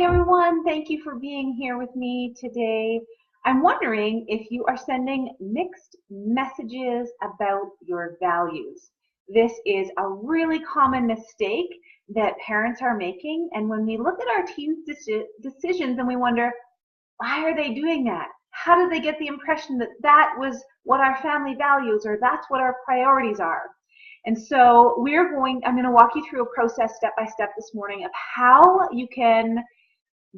everyone, thank you for being here with me today. I'm wondering if you are sending mixed messages about your values. This is a really common mistake that parents are making, and when we look at our teens' decisions and we wonder, why are they doing that? How did they get the impression that that was what our family values or that's what our priorities are? And so I'm going to walk you through a process step by step this morning of how you can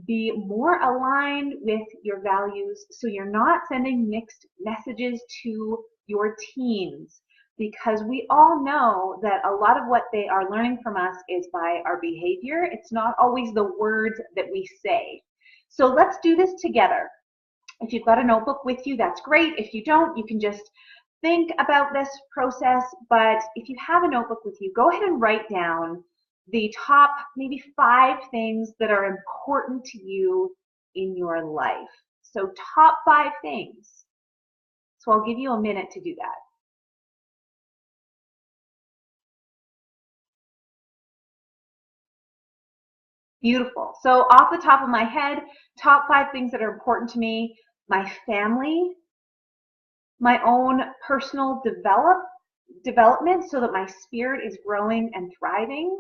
be more aligned with your values so you're not sending mixed messages to your teens, because we all know that a lot of what they are learning from us is by our behavior. It's not always the words that we say. So let's do this together. If you've got a notebook with you, that's great. If you don't, you can just think about this process. But if you have a notebook with you, go ahead and write down the top maybe 5 things that are important to you in your life. So top 5 things. So I'll give you a minute to do that. Beautiful. So off the top of my head, top 5 things that are important to me: my family, my own personal development so that my spirit is growing and thriving,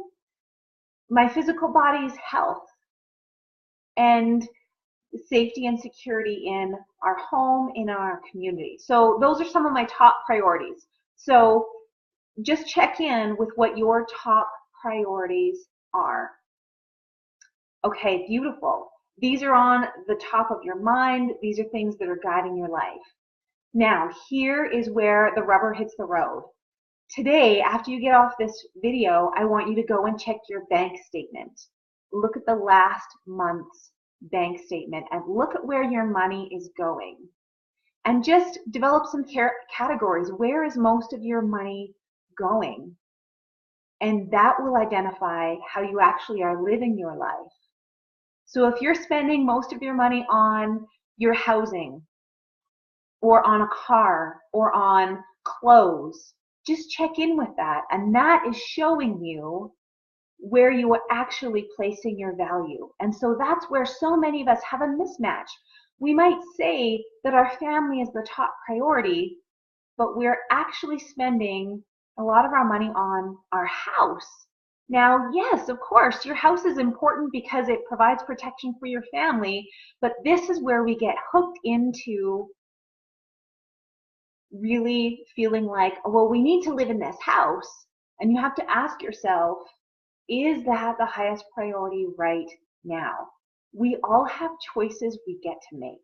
my physical body's health, and safety and security in our home, in our community. So those are some of my top priorities. So just check in with what your top priorities are. Okay, beautiful. These are on the top of your mind. These are things that are guiding your life. Now, here is where the rubber hits the road. Today, after you get off this video, I want you to go and check your bank statement. Look at the last month's bank statement and look at where your money is going. And just develop some categories. Where is most of your money going? And that will identify how you actually are living your life. So if you're spending most of your money on your housing, or on a car, or on clothes, just check in with that. And that is showing you where you are actually placing your value. And so that's where so many of us have a mismatch. We might say that our family is the top priority, but we're actually spending a lot of our money on our house. Now, yes, of course, your house is important because it provides protection for your family, but this is where we get hooked into really feeling like, well, we need to live in this house. And you have to ask yourself, is that the highest priority right now? We all have choices we get to make.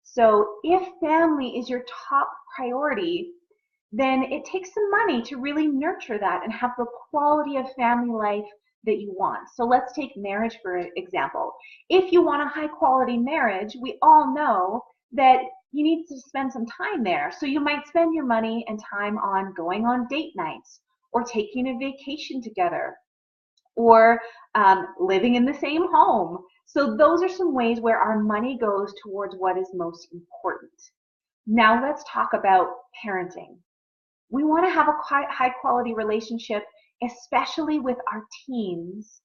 So if family is your top priority, then it takes some money to really nurture that and have the quality of family life that you want. So let's take marriage for example. If you want a high quality marriage, we all know that you need to spend some time there. So you might spend your money and time on going on date nights, or taking a vacation together, or living in the same home. So those are some ways where our money goes towards what is most important. Now let's talk about parenting. We want to have a high quality relationship, especially with our teens,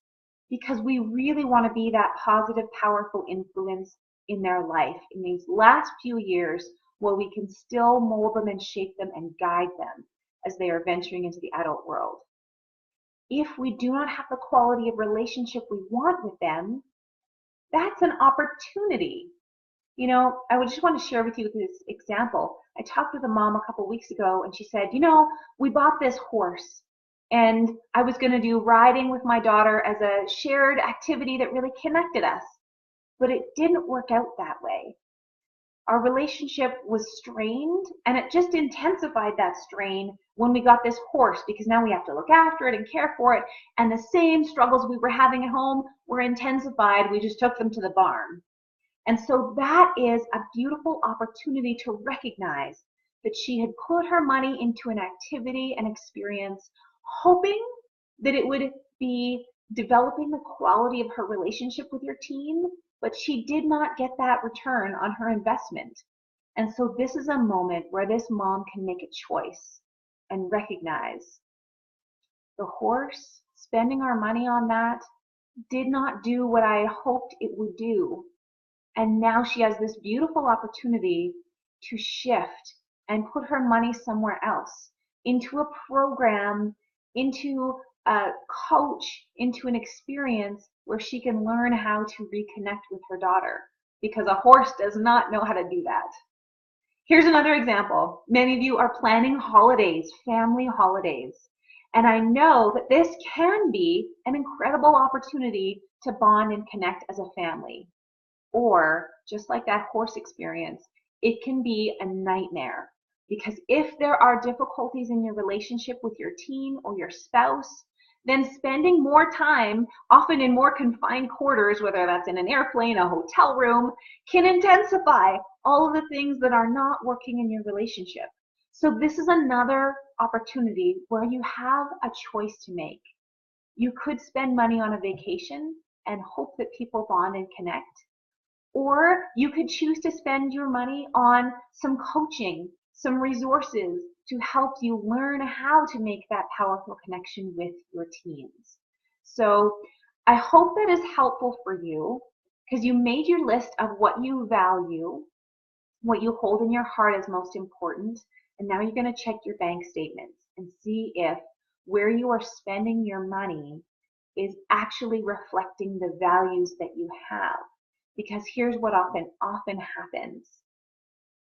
because we really want to be that positive, powerful influence in their life in these last few years, where we can still mold them and shape them and guide them as they are venturing into the adult world. If we do not have the quality of relationship we want with them, that's an opportunity. You know, I would just want to share with you this example. I talked with a mom a couple weeks ago, and she said, you know, we bought this horse, and I was going to do riding with my daughter as a shared activity that really connected us, but it didn't work out that way. Our relationship was strained, and it just intensified that strain when we got this horse, because now we have to look after it and care for it, and the same struggles we were having at home were intensified. We just took them to the barn. And so that is a beautiful opportunity to recognize that she had put her money into an activity and experience, hoping that it would be developing the quality of her relationship with your teen, but she did not get that return on her investment. And so this is a moment where this mom can make a choice and recognize the horse, spending our money on that did not do what I hoped it would do. And now she has this beautiful opportunity to shift and put her money somewhere else, into a program, into a coach, into an experience where she can learn how to reconnect with her daughter, because a horse does not know how to do that. Here's another example. Many of you are planning holidays, family holidays. And I know that this can be an incredible opportunity to bond and connect as a family. Or, just like that horse experience, it can be a nightmare. Because if there are difficulties in your relationship with your teen or your spouse, then spending more time, often in more confined quarters, whether that's in an airplane, a hotel room, can intensify all of the things that are not working in your relationship. So this is another opportunity where you have a choice to make. You could spend money on a vacation and hope that people bond and connect. Or you could choose to spend your money on some coaching, some resources to help you learn how to make that powerful connection with your teens. So I hope that is helpful for you, because you made your list of what you value, what you hold in your heart as most important, and now you're going to check your bank statements and see if where you are spending your money is actually reflecting the values that you have. Because here's what often happens.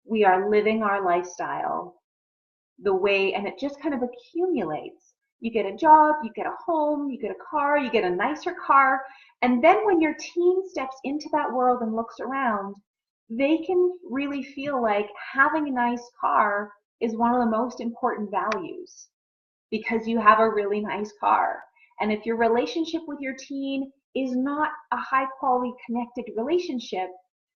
We are living our lifestyle the way, and it just kind of accumulates. You get a job, you get a home, you get a car, you get a nicer car, and then when your teen steps into that world and looks around, they can really feel like having a nice car is one of the most important values because you have a really nice car. And if your relationship with your teen is not a high quality connected relationship,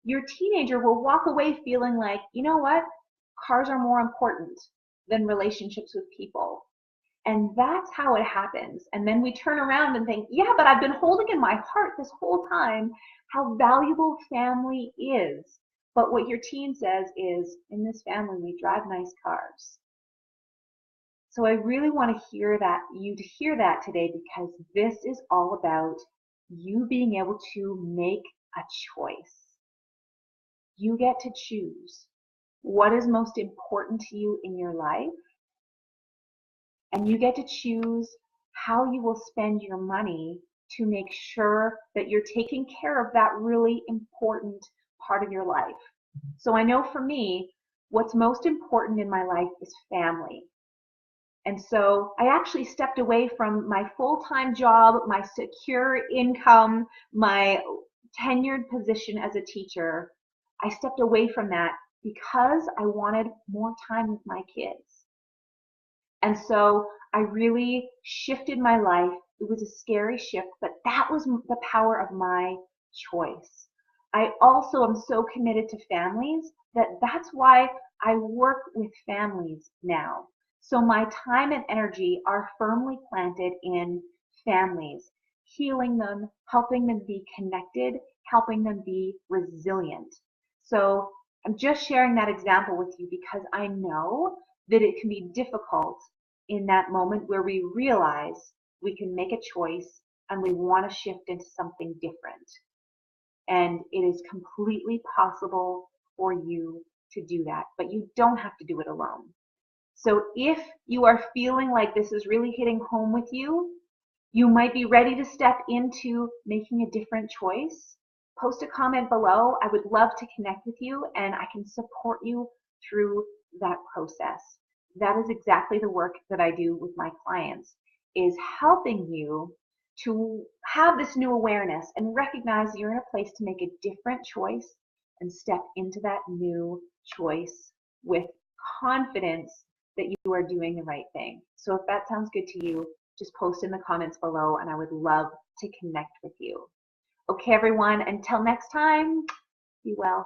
your teenager will walk away feeling like, you know what? Cars are more important than relationships with people. And that's how it happens. And then we turn around and think, yeah, but I've been holding in my heart this whole time how valuable family is. But what your teen says is, in this family, we drive nice cars. So I really want to hear that today, because this is all about you being able to make a choice. You get to choose what is most important to you in your life, and you get to choose how you will spend your money to make sure that you're taking care of that really important part of your life. So I know for me, what's most important in my life is family. And so I actually stepped away from my full-time job, my secure income, my tenured position as a teacher. I stepped away from that because I wanted more time with my kids. And so I really shifted my life. It was a scary shift, but that was the power of my choice. I also am so committed to families that's why I work with families now. So my time and energy are firmly planted in families, healing them, helping them be connected, helping them be resilient. So I'm just sharing that example with you because I know that it can be difficult in that moment where we realize we can make a choice and we want to shift into something different. And it is completely possible for you to do that, but you don't have to do it alone. So if you are feeling like this is really hitting home with you, you might be ready to step into making a different choice. Post a comment below. I would love to connect with you, and I can support you through that process. That is exactly the work that I do with my clients, is helping you to have this new awareness and recognize you're in a place to make a different choice and step into that new choice with confidence that you are doing the right thing. So if that sounds good to you, just post in the comments below and I would love to connect with you. Okay, everyone, until next time, be well.